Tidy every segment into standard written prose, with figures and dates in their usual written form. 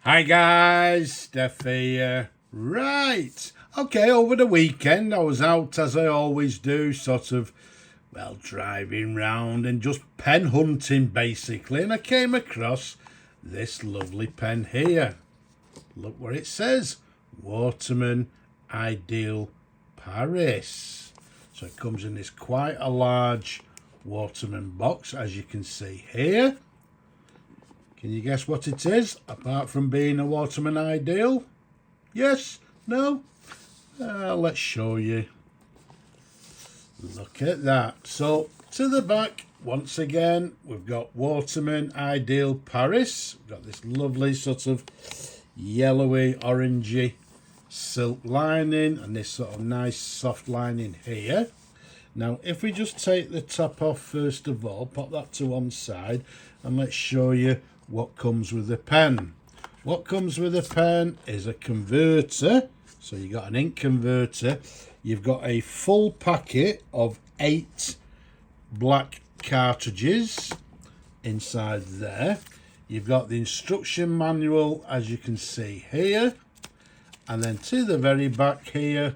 Hi guys, Steph here. Right, okay, over the weekend I was out as I always do, driving round and just pen hunting basically, and I came across this lovely pen here. Look what it says, Waterman Ideal Paris. So it comes in this quite a large Waterman box, as you can see here. Can you guess what it is, apart from being a Waterman Ideal? Yes? No? Let's show you. Look at that. So, to the back, once again, we've got Waterman Ideal Paris. We've got this lovely sort of yellowy, orangey silk lining and this sort of nice soft lining here. Now, if we just take the top off first of all, pop that to one side, and let's show you what comes with the pen. What comes with the pen is a converter. So you've got an ink converter. You've got a full packet of 8 black cartridges inside there. You've got the instruction manual, as you can see here. And then to the very back here,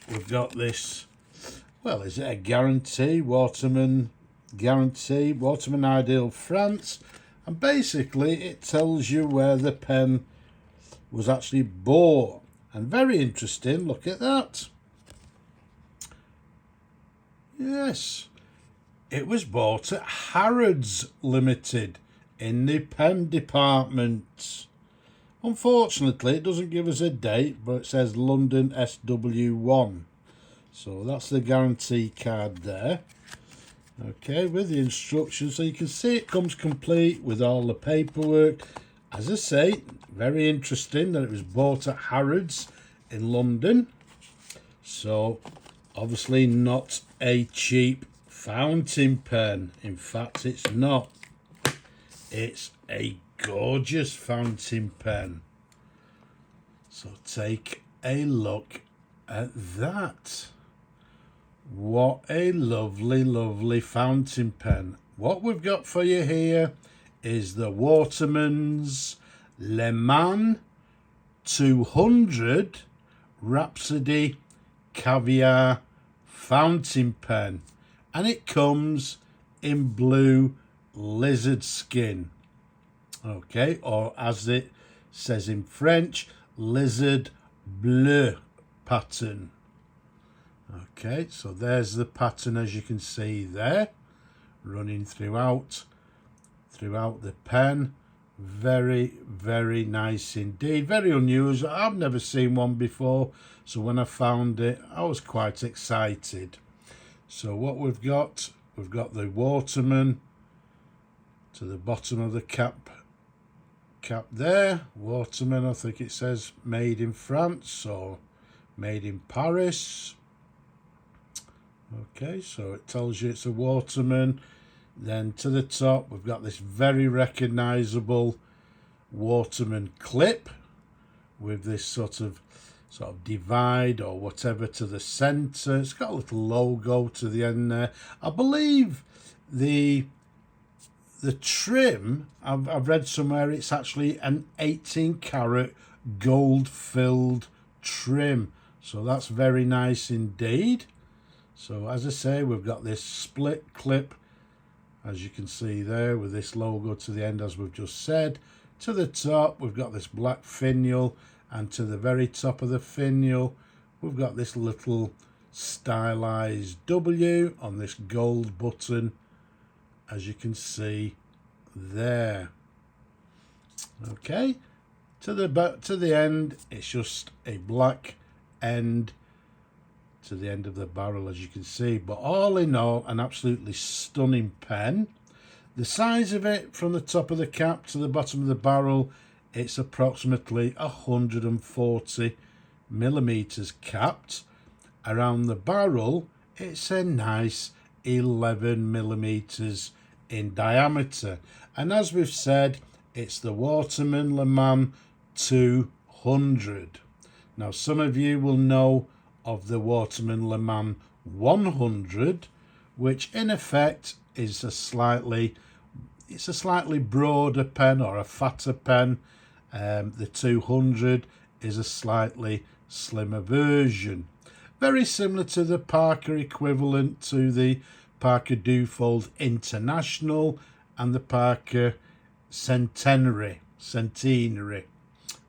we've got this, well, is it a guarantee? Waterman Ideal France. And basically it tells you where the pen was actually bought. And very interesting, look at that. Yes, it was bought at Harrods Limited in the pen department. Unfortunately, it doesn't give us a date, but it says London SW1. So that's the guarantee card there. Okay, with the instructions, so you can see it comes complete with all the paperwork. As I say, very interesting that it was bought at Harrods in London. So, obviously not a cheap fountain pen. In fact, it's not. It's a gorgeous fountain pen. So take a look at that. What a lovely, lovely fountain pen. What we've got for you here is the Waterman's Le Man 200 Rhapsody Caviar fountain pen. And it comes in blue lizard skin. Okay, or as it says in French, lizard bleu pattern. Okay, so there's the pattern, as you can see there, running throughout the pen. Very, very nice indeed. Very unusual. I've never seen one before, so when I found it, I was quite excited. So what we've got the Waterman to the bottom of the cap there. Waterman, I think it says made in France or made in Paris. Okay, so it tells you it's a Waterman. Then to the top, we've got this very recognisable Waterman clip with this sort of divide or whatever to the centre. It's got a little logo to the end there. I believe the trim, I've read somewhere, it's actually an 18 karat gold filled trim. So that's very nice indeed. So as I say, we've got this split clip, as you can see there, with this logo to the end, as we've just said. To the top, we've got this black finial, and to the very top of the finial, we've got this little stylized W on this gold button, as you can see there. Okay, to the end, it's just a black end to the end of the barrel, as you can see. But all in all, an absolutely stunning pen. The size of it from the top of the cap to the bottom of the barrel, it's approximately 140 millimeters capped. Around the barrel, it's a nice 11 millimeters in diameter. And as we've said, it's the Waterman Le Man 200. Now, some of you will know of the Waterman Le Man 100, which in effect is a slightly broader pen or a fatter pen, The 200 is a slightly slimmer version. Very similar to the Parker equivalent to the Parker Dufold International and the Parker Centenary.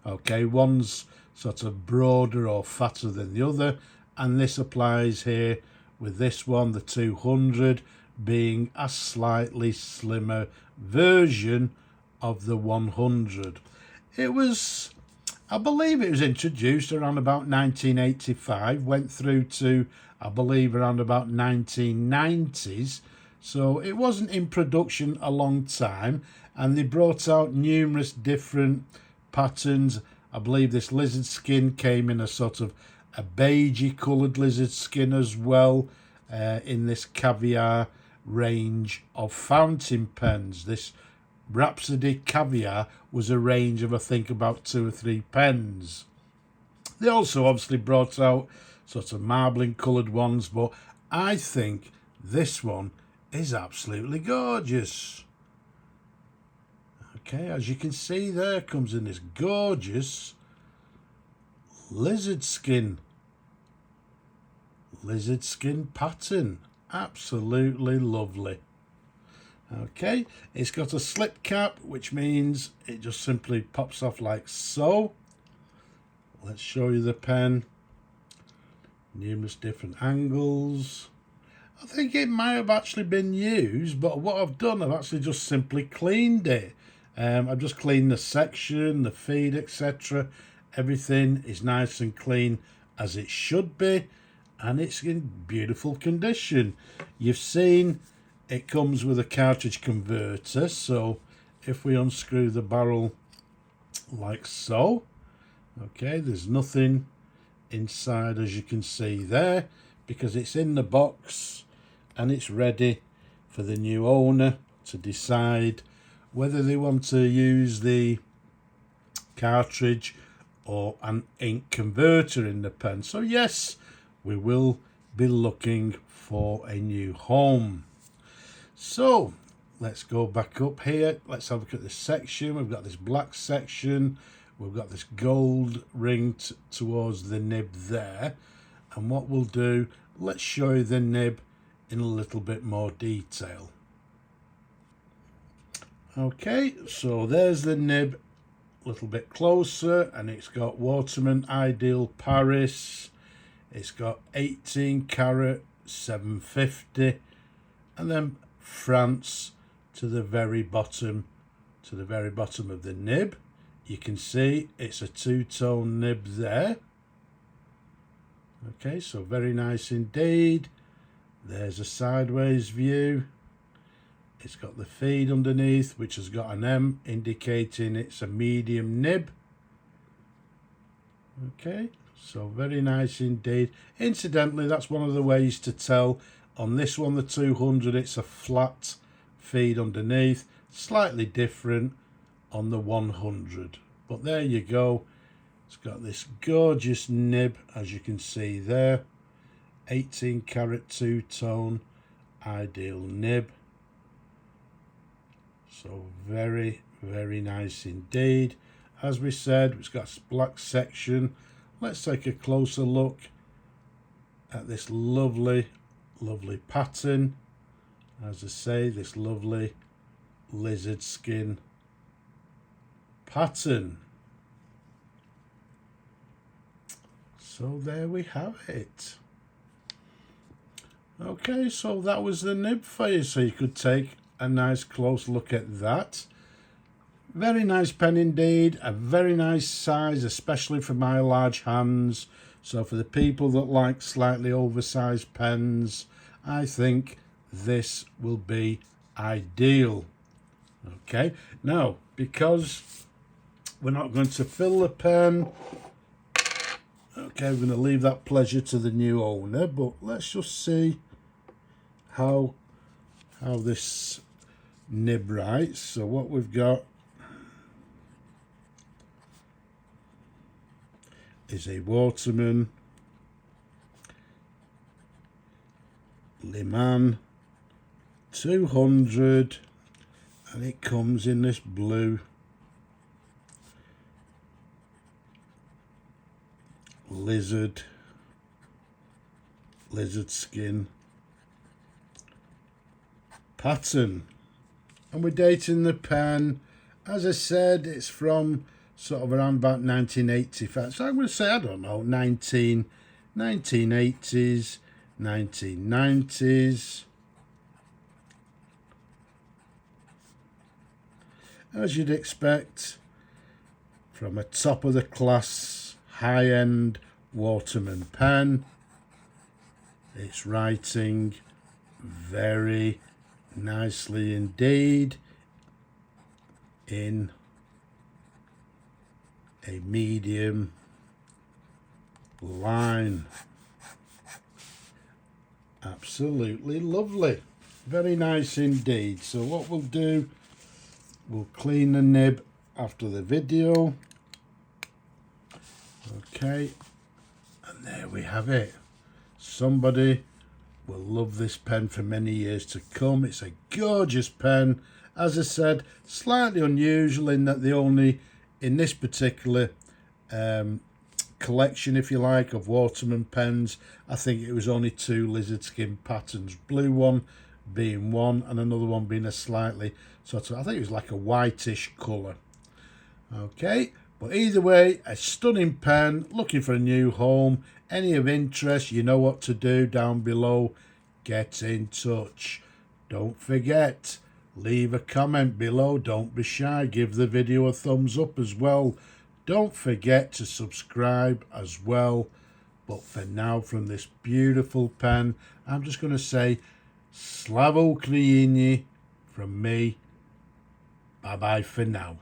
Okay, one's sort of broader or fatter than the other, and this applies here with this one, the 200, being a slightly slimmer version of the 100. It was, I believe it was introduced around about 1985, went through to, I believe, around about 1990s. So it wasn't in production a long time, and they brought out numerous different patterns. I believe this lizard skin came in a sort of a beigey coloured lizard skin as well, in this Caviar range of fountain pens. This Rhapsody Caviar was a range of, I think, about 2 or 3 pens. They also obviously brought out sort of marbling coloured ones, but I think this one is absolutely gorgeous. Okay, as you can see there, comes in this gorgeous lizard skin pattern. Absolutely lovely. Okay, it's got a slip cap, which means it just simply pops off like so. Let's show you the pen. Numerous different angles. I think it might have actually been used, but what I've done, I've actually just simply cleaned it. I've just cleaned the section, the feed, etc. Everything is nice and clean as it should be, and it's in beautiful condition. You've seen it comes with a cartridge converter, so if we unscrew the barrel like so, okay, there's nothing inside, as you can see there, because it's in the box and it's ready for the new owner to decide whether they want to use the cartridge or an ink converter in the pen. So yes, we will be looking for a new home. So let's go back up here. Let's have a look at this section. We've got this black section. We've got this gold ring towards the nib there. And what we'll do, let's show you the nib in a little bit more detail. Okay, so there's the nib a little bit closer, and it's got Waterman Ideal Paris. It's got 18 carat 750, and then France to the very bottom, of the nib. You can see it's a two-tone nib there. Okay, so very nice indeed. There's a sideways view. It's got the feed underneath, which has got an M, indicating it's a medium nib. Okay, so very nice indeed. Incidentally, that's one of the ways to tell. On this one, the 200, it's a flat feed underneath, slightly different on the 100. But there you go. It's got this gorgeous nib, as you can see there. 18 carat two-tone ideal nib. So very, very nice indeed. As we said, it's got a black section. Let's take a closer look at this lovely, lovely pattern. As I say, this lovely lizard skin pattern. So there we have it. Okay, so that was the nib for you, so you could take a nice close look at that. Very nice pen indeed, a very nice size, especially for my large hands. So for the people that like slightly oversized pens, I think this will be ideal. Okay, now because we're not going to fill the pen, okay, we're going to leave that pleasure to the new owner, but let's just see how this nib writes. So what we've got is a Waterman Le Man 200, and it comes in this blue lizard skin pattern. And we're dating the pen, as I said, it's from sort of around about 1985. So I'm going to say, I don't know, 1980s, 1990s. As you'd expect from a top of the class, high-end Waterman pen. It's writing very nicely indeed in a medium line. Absolutely lovely, very nice indeed. So what we'll do, we'll clean the nib after the video. Okay, and there we have it. Somebody will love this pen for many years to come. It's a gorgeous pen. As I said, slightly unusual in that they only, in this particular collection, if you like, of Waterman pens, I think it was only 2 lizard skin patterns. Blue one being one and another one being a slightly sort of, I think it was like a whitish colour. Okay, but either way, a stunning pen, looking for a new home. Any of interest, you know what to do down below. Get in touch. Don't forget, leave a comment below. Don't be shy. Give the video a thumbs up as well. Don't forget to subscribe as well. But for now, from this beautiful pen, I'm just going to say Slava Ukraini from me. Bye-bye for now.